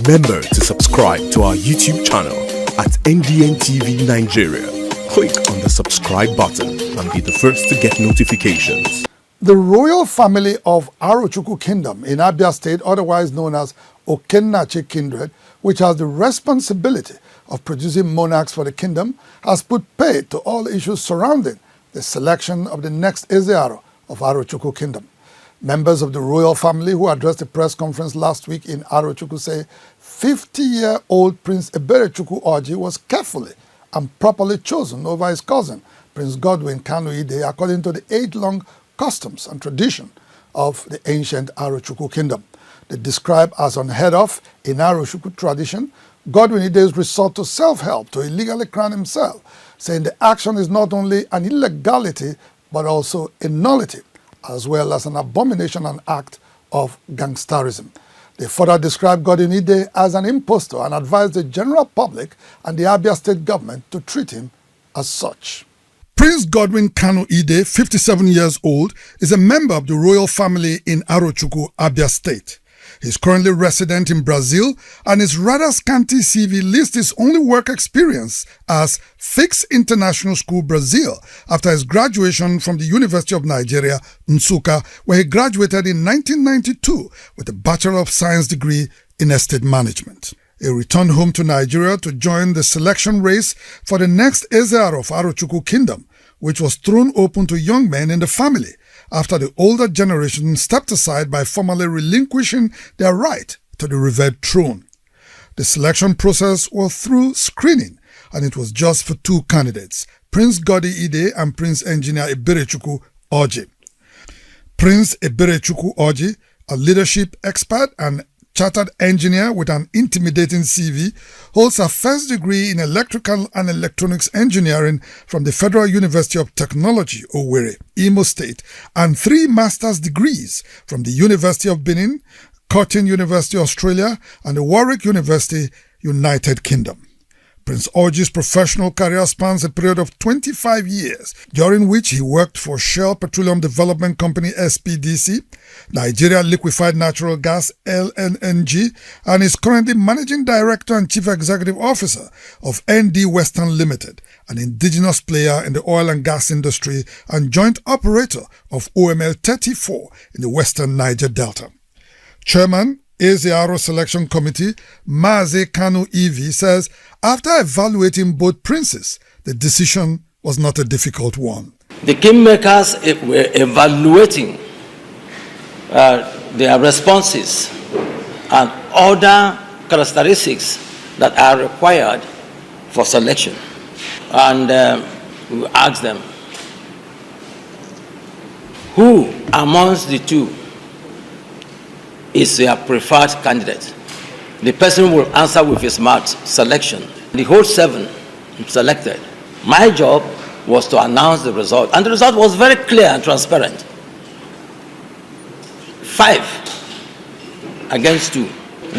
Remember to subscribe to our YouTube channel at NDN TV Nigeria. Click on the subscribe button and be the first to get notifications. The royal family of Arochukwu Kingdom in Abia State, otherwise known as Okennachi Kindred, which has the responsibility of producing monarchs for the kingdom, has put paid to all issues surrounding the selection of the next Eze-Aro of Arochukwu Kingdom. Members of the royal family who addressed a press conference last week in Arochukwu say 50-year-old Prince Eberechukwu Oji was carefully and properly chosen over his cousin, Prince Godwin Kanu-Ide, according to the age-long customs and tradition of the ancient Arochukwu Kingdom. They describe as unheard of in Arochukwu tradition, Godwin Ide's resort to self-help to illegally crown himself, saying the action is not only an illegality but also a nullity, as well as an abomination and act of gangsterism. They further described Godwin Ide as an impostor and advised the general public and the Abia State government to treat him as such. Prince Godwin Kanu-Ide, 57 years old, is a member of the royal family in Arochukwu, Abia State. He is currently resident in Brazil, and his rather scanty CV lists his only work experience as Fix International School Brazil after his graduation from the University of Nigeria, Nsukka, where he graduated in 1992 with a Bachelor of Science degree in Estate Management. He returned home to Nigeria to join the selection race for the next Eze-Aro of Arochukwu Kingdom, which was thrown open to young men in the family after the older generation stepped aside by formally relinquishing their right to the revered throne. The selection process was through screening, and it was just for two candidates, Prince Godwin Ide and Prince Engineer Eberechukwu Oji. Prince Eberechukwu Oji, a leadership expert and chartered engineer with an intimidating CV, holds a first degree in electrical and electronics engineering from the Federal University of Technology, Owerri, Imo State, and 3 master's degrees from the University of Benin, Curtin University, Australia, and the Warwick University, United Kingdom. Prince Oji's professional career spans a period of 25 years, during which he worked for Shell Petroleum Development Company SPDC, Nigeria Liquefied Natural Gas LNNG, and is currently Managing Director and Chief Executive Officer of ND Western Limited, an indigenous player in the oil and gas industry and joint operator of OML 34 in the Western Niger Delta. Chairman, Eze-Aro Selection Committee, Mazi Kanu Evi, says after evaluating both princes, the decision was not a difficult one. The Kingmakers were evaluating their responses and other characteristics that are required for selection. And we asked them, who amongst the two is your preferred candidate? The person will answer with his mouth, selection. The whole 7 selected. My job was to announce the result, and the result was very clear and transparent. 5 against 2.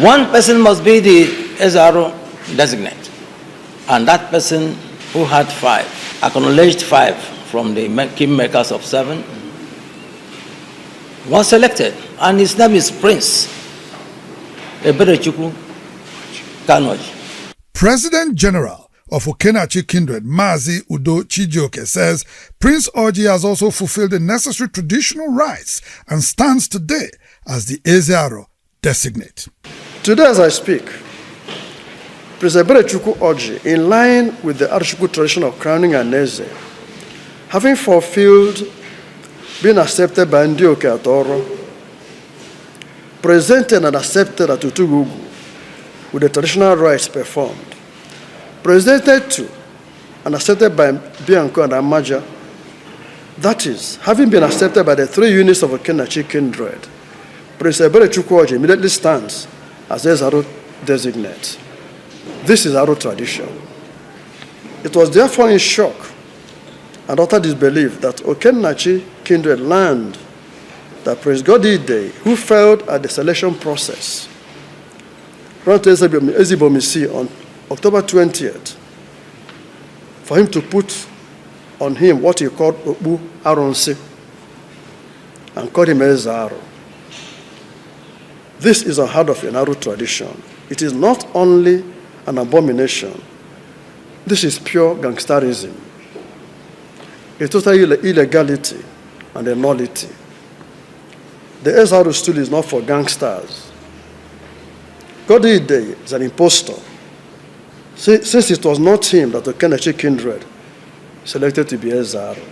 One person must be the Eze-Aro designate, and that person who had 5, acknowledged 5 from the Kingmakers of 7, was selected, and his name is Prince Eberechukwu Kanoji. President General of Okennachi Kindred, Mazi Udo Chijioke, says Prince Oji has also fulfilled the necessary traditional rites and stands today as the Eze-Aro designate. Today as I speak, Prince Eberechukwu Oji, in line with the Arochukwu tradition of crowning an Eze, having fulfilled being accepted by Ndioke Atoro, presented and accepted at Utugugu with the traditional rites performed, presented to and accepted by Bianco and Amaja, that is, having been accepted by the 3 units of Okennachi Kindred, Prince Eberechukwu Oji immediately stands as Eze-Aro designate. This is Aro tradition. It was therefore in shock and utter disbelief that Okennachi Kindred learned that Prince Godwin Ide, who failed at the selection process, ran to Ezebomisi on October 20th for him to put on him what he called Okpu Aronsi and called him Eze-Aro. This is unheard of in Aru tradition. It is not only an abomination, this is pure gangsterism, a total illegality and a nullity. The Eze-Aro stool is not for gangsters. Godide is an impostor, since it was not him that Okennachi Kindred selected to be Eze-Aro.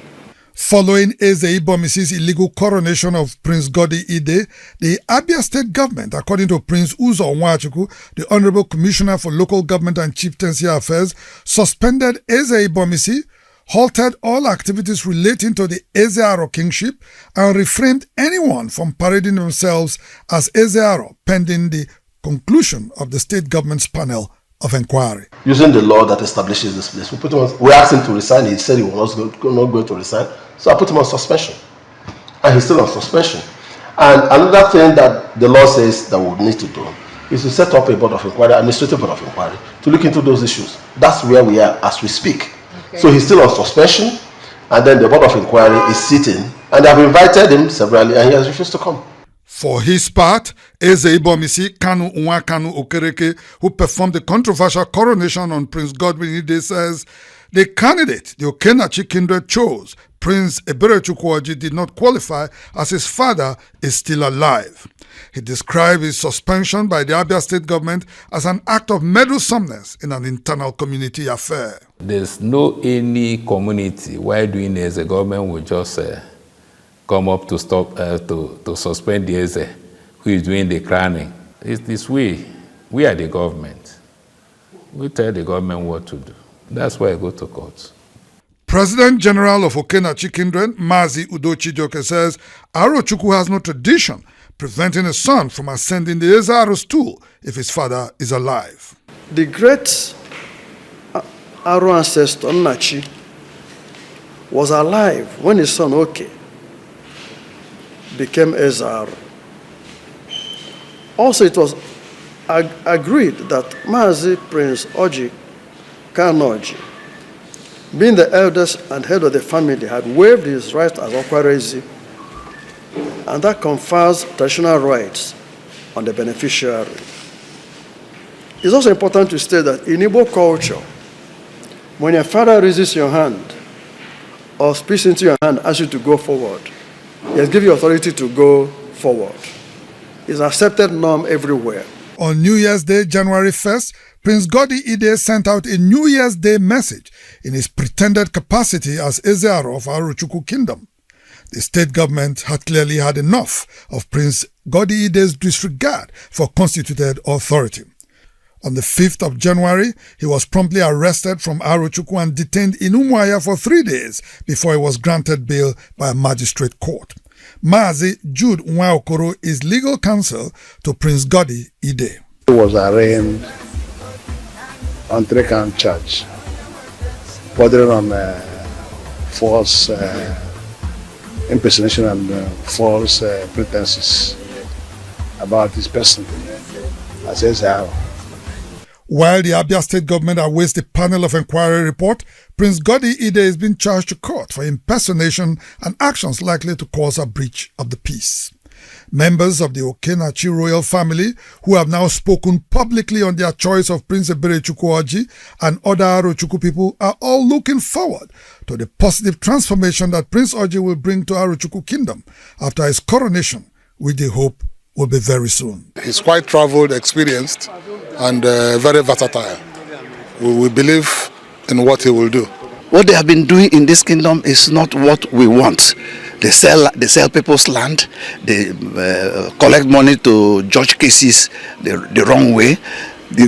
Following Eze-Ibomisi's illegal coronation of Prince Godi Ide, the Abia State government, according to Prince Uzo Nwachukwu, the Honorable Commissioner for Local Government and Chieftaincy Affairs, suspended Eze-Ibomisi, halted all activities relating to the Eze-Aro kingship, and refrained anyone from parading themselves as Eze-Aro pending the conclusion of the state government's panel of inquiry. Using the law that establishes this place, we asked him to resign. He said he was not going to resign, so I put him on suspension, and he's still on suspension. And another thing that the law says that we would need to do is to set up a board of inquiry, administrative board of inquiry, to look into those issues. That's where we are as we speak. Okay. So he's still on suspension, and then the board of inquiry is sitting, and I've invited him severally, and he has refused to come. For his part, Eze-Ibomisi Kanu Nwakanu Okereke, who performed the controversial coronation on Prince Godwin Ide, says the candidate the Okennachi Kindred chose, Prince Eberechukwu, did not qualify as his father is still alive. He described his suspension by the Abia State government as an act of meddlesomeness in an internal community affair. There's no any community where doing as the government will just come up to stop to suspend the Eze who is doing the crowning. It's this way. We are the government. We tell the government what to do. That's why I go to court. President General of Okennachi Kindred, Mazi Udochijoke, says Arochukwu has no tradition preventing a son from ascending the Eze-Aro stool if his father is alive. The great Aro ancestor, Nachi, was alive when his son, Oke, became Eze-Aro. Also, it was agreed that Mazi Prince Oji Kanoji, being the eldest and head of the family, had waived his right as Okwarezi, and that confers traditional rights on the beneficiary. It's also important to state that in Igbo culture, when your father raises your hand or speaks into your hand, asks you to go forward, he has given you authority to go forward. It's an accepted norm everywhere. On New Year's Day, January 1st, Prince Godi Ide sent out a New Year's Day message in his pretended capacity as Eze-Aro of Arochukwu Kingdom. The state government had clearly had enough of Prince Godi Ide's disregard for constituted authority. On the 5th of January, he was promptly arrested from Arochukwu and detained in Umuahia for 3 days before he was granted bail by a magistrate court. Mazi Jude Nwaokoro is legal counsel to Prince Godi Ide. He was arraigned on 3-count charge, bordering on false impersonation and false pretenses about his person as Eze-Aro. While the Abia State government awaits the panel of inquiry report, Prince Godi Ide is being charged to court for impersonation and actions likely to cause a breach of the peace. Members of the Okennachi royal family, who have now spoken publicly on their choice of Prince Eberechukwu and other Arochukwu people, are all looking forward to the positive transformation that Prince Oji will bring to Arochukwu Kingdom after his coronation, which they hope will be very soon. He's quite traveled, experienced, and very versatile. We believe in what he will do. What they have been doing in this kingdom is not what we want. They sell people's land, they collect money to judge cases the wrong way. The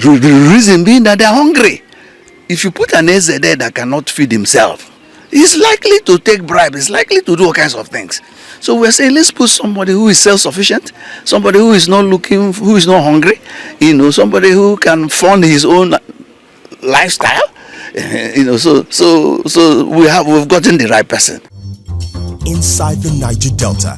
reason being that they're hungry. If you put an Eze there that cannot feed himself, he's likely to take bribe, he's likely to do all kinds of things. So we're saying let's put somebody who is self-sufficient, somebody who is not looking, who is not hungry, somebody who can fund his own lifestyle. So we've gotten the right person. Inside the Niger Delta,